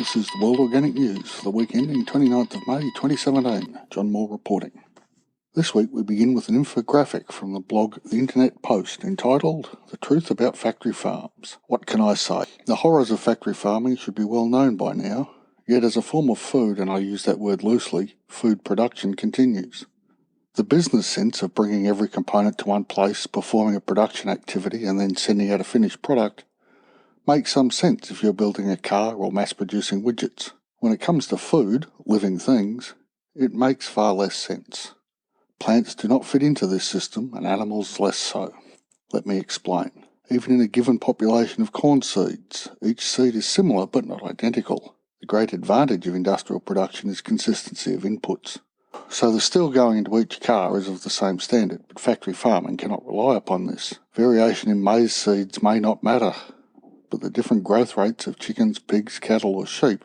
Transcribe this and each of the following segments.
This is the World Organic News for the week ending 29th of May 2017. Jon Moore reporting. This week we begin with an infographic from the blog The Internet Post entitled The Truth About Factory Farms. What can I say? The horrors of factory farming should be well known by now, yet as a form of food, and I use that word loosely, food production continues. The business sense of bringing every component to one place, performing a production activity and then sending out a finished product makes some sense if you're building a car or mass-producing widgets. When it comes to food, living things, it makes far less sense. Plants do not fit into this system, and animals less so. Let me explain. Even in a given population of corn seeds, each seed is similar but not identical. The great advantage of industrial production is consistency of inputs. So the steel going into each car is of the same standard, but factory farming cannot rely upon this. Variation in maize seeds may not matter, but the different growth rates of chickens, pigs, cattle or sheep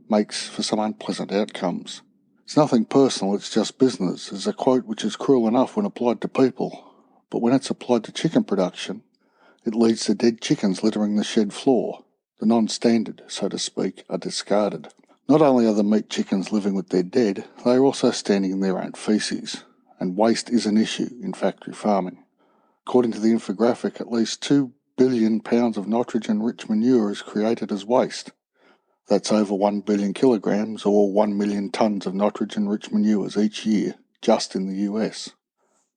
makes for some unpleasant outcomes. It's nothing personal, it's just business. There's a quote which is cruel enough when applied to people, but when it's applied to chicken production, it leads to dead chickens littering the shed floor. The non-standard, so to speak, are discarded. Not only are the meat chickens living with their dead, they are also standing in their own feces, and waste is an issue in factory farming. According to the infographic, at least 2 billion pounds of nitrogen-rich manure is created as waste. That's over 1 billion kilograms or 1 million tonnes of nitrogen-rich manures each year, just in the US.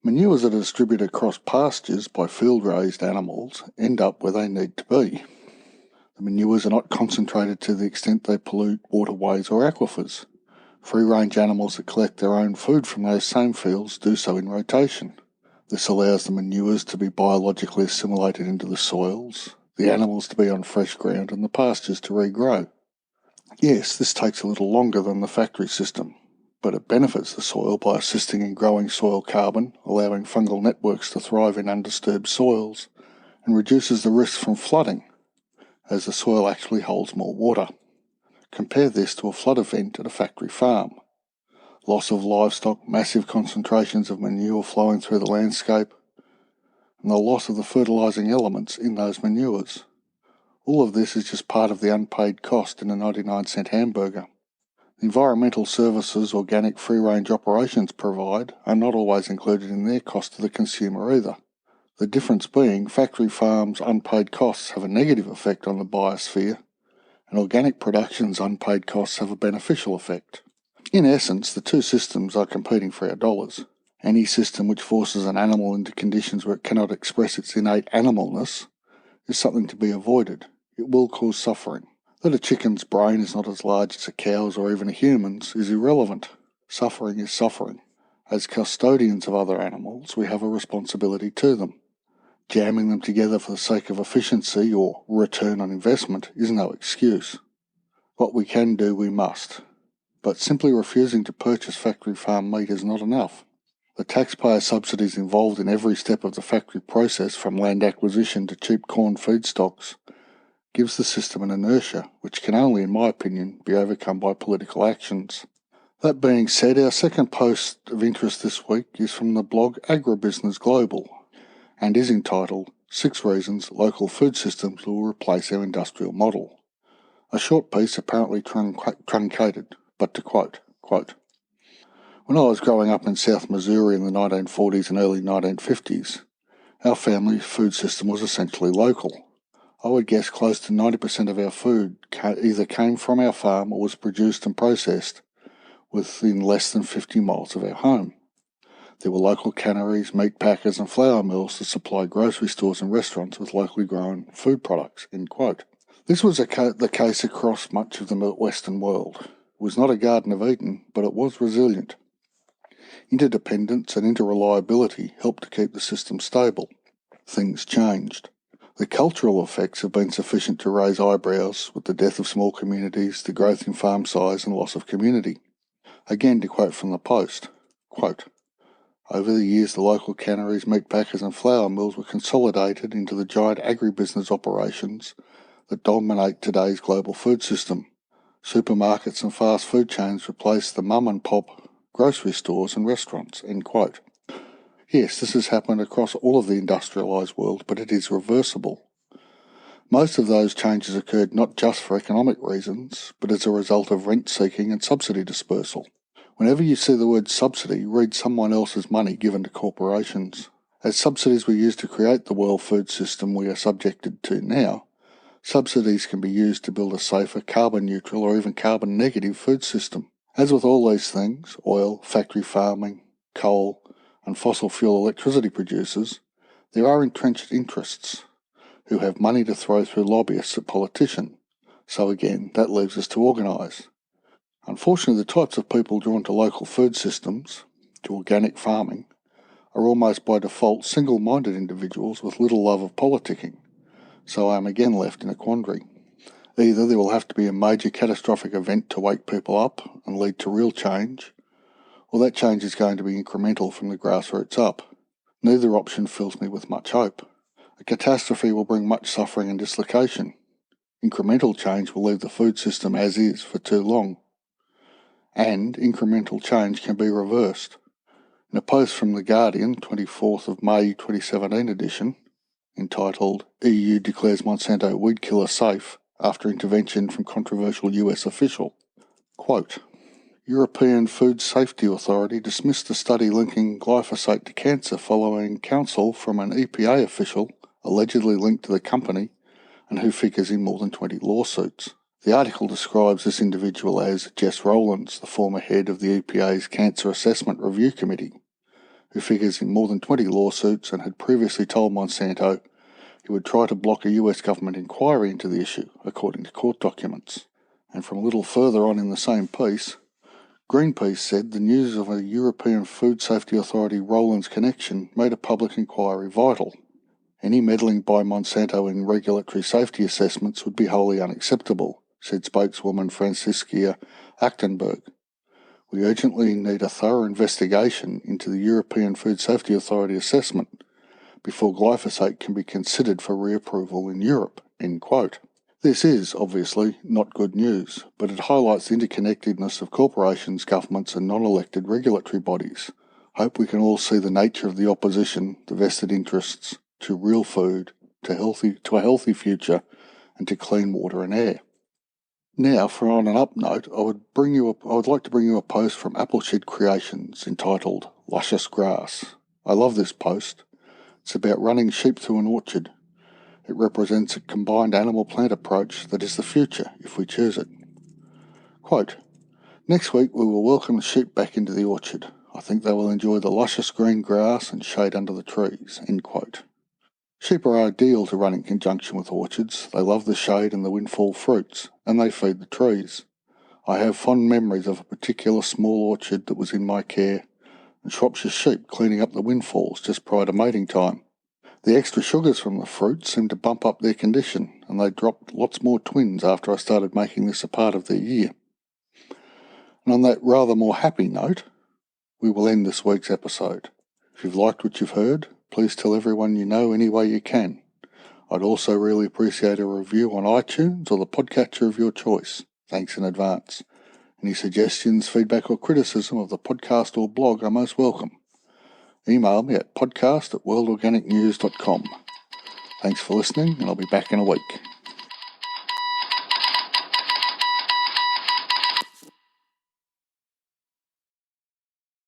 Manures that are distributed across pastures by field-raised animals end up where they need to be. The manures are not concentrated to the extent they pollute waterways or aquifers. Free-range animals that collect their own food from those same fields do so in rotation. This allows the manures to be biologically assimilated into the soils, the animals to be on fresh ground, and the pastures to regrow. Yes, this takes a little longer than the factory system, but it benefits the soil by assisting in growing soil carbon, allowing fungal networks to thrive in undisturbed soils, and reduces the risk from flooding, as the soil actually holds more water. Compare this to a flood event at a factory farm. Loss of livestock, massive concentrations of manure flowing through the landscape, and the loss of the fertilising elements in those manures. All of this is just part of the unpaid cost in a 99-cent hamburger. The environmental services organic free-range operations provide are not always included in their cost to the consumer either. The difference being factory farms' unpaid costs have a negative effect on the biosphere, and organic production's unpaid costs have a beneficial effect. In essence, the two systems are competing for our dollars. Any system which forces an animal into conditions where it cannot express its innate animalness is something to be avoided. It will cause suffering. That a chicken's brain is not as large as a cow's or even a human's is irrelevant. Suffering is suffering. As custodians of other animals, we have a responsibility to them. Jamming them together for the sake of efficiency or return on investment is no excuse. What we can do, we must. But simply refusing to purchase factory farm meat is not enough. The taxpayer subsidies involved in every step of the factory process, from land acquisition to cheap corn feedstocks, gives the system an inertia which can only, in my opinion, be overcome by political actions. That being said, our second post of interest this week is from the blog Agribusiness Global and is entitled 6 Reasons Local Food Systems Will Replace Our Industrial Model. A short piece apparently truncated, but to quote, "When I was growing up in South Missouri in the 1940s and early 1950s, our family food system was essentially local. I would guess close to 90% of our food either came from our farm or was produced and processed within less than 50 miles of our home. There were local canneries, meat packers and flour mills that supplied grocery stores and restaurants with locally grown food products." End quote. This was the case across much of the Western world. It was not a Garden of Eden, but it was resilient. Interdependence and interreliability helped to keep the system stable. Things changed. The cultural effects have been sufficient to raise eyebrows with the death of small communities, the growth in farm size and loss of community. Again, to quote from the Post, quote, "Over the years, the local canneries, meat packers and flour mills were consolidated into the giant agribusiness operations that dominate today's global food system. Supermarkets and fast food chains replaced the mum-and-pop grocery stores and restaurants." End quote. Yes, this has happened across all of the industrialised world, but it is reversible. Most of those changes occurred not just for economic reasons, but as a result of rent-seeking and subsidy dispersal. Whenever you see the word subsidy, read someone else's money given to corporations. As subsidies were used to create the world food system we are subjected to now, subsidies can be used to build a safer, carbon-neutral or even carbon-negative food system. As with all these things, oil, factory farming, coal, and fossil fuel electricity producers, there are entrenched interests who have money to throw through lobbyists at politicians. So again, that leaves us to organise. Unfortunately, the types of people drawn to local food systems, to organic farming, are almost by default single-minded individuals with little love of politicking. So I am again left in a quandary. Either there will have to be a major catastrophic event to wake people up and lead to real change, or that change is going to be incremental from the grassroots up. Neither option fills me with much hope. A catastrophe will bring much suffering and dislocation. Incremental change will leave the food system as is for too long. And incremental change can be reversed. In a post from The Guardian, 24th of May 2017 edition, entitled EU Declares Monsanto Weed Killer Safe After Intervention from Controversial US Official, quote, European Food Safety Authority dismissed the study linking glyphosate to cancer following counsel from an EPA official allegedly linked to the company and who figures in more than 20 lawsuits. The article describes this individual as Jess Rowlands, the former head of the EPA's Cancer Assessment Review Committee, who figures in more than 20 lawsuits and had previously told Monsanto he would try to block a US government inquiry into the issue, according to court documents. And from a little further on in the same piece, Greenpeace said the news of a European Food Safety Authority Rowlands connection made a public inquiry vital. Any meddling by Monsanto in regulatory safety assessments would be wholly unacceptable, said spokeswoman Francisca Achtenberg. We urgently need a thorough investigation into the European Food Safety Authority assessment before glyphosate can be considered for reapproval in Europe, end quote. This is, obviously, not good news, but it highlights the interconnectedness of corporations, governments and non-elected regulatory bodies. Hope we can all see the nature of the opposition, the vested interests, to real food, to a healthy future, and to clean water and air. Now, for on an up note, I would like to bring you a post from Appleseed Creations entitled Luscious Grass. I love this post. It's about running sheep through an orchard. It represents a combined animal-plant approach that is the future if we choose it. Quote, Next week we will welcome the sheep back into the orchard. I think they will enjoy the luscious green grass and shade under the trees, end quote. Sheep are ideal to run in conjunction with orchards. They love the shade and the windfall fruits, and they feed the trees. I have fond memories of a particular small orchard that was in my care, and Shropshire sheep cleaning up the windfalls just prior to mating time. The extra sugars from the fruit seemed to bump up their condition, and they dropped lots more twins after I started making this a part of their year. And on that rather more happy note, we will end this week's episode. If you've liked what you've heard, please tell everyone you know any way you can. I'd also really appreciate a review on iTunes or the podcatcher of your choice. Thanks in advance. Any suggestions, feedback or criticism of the podcast or blog are most welcome. Email me at podcast@worldorganicnews.com. Thanks for listening, and I'll be back in a week.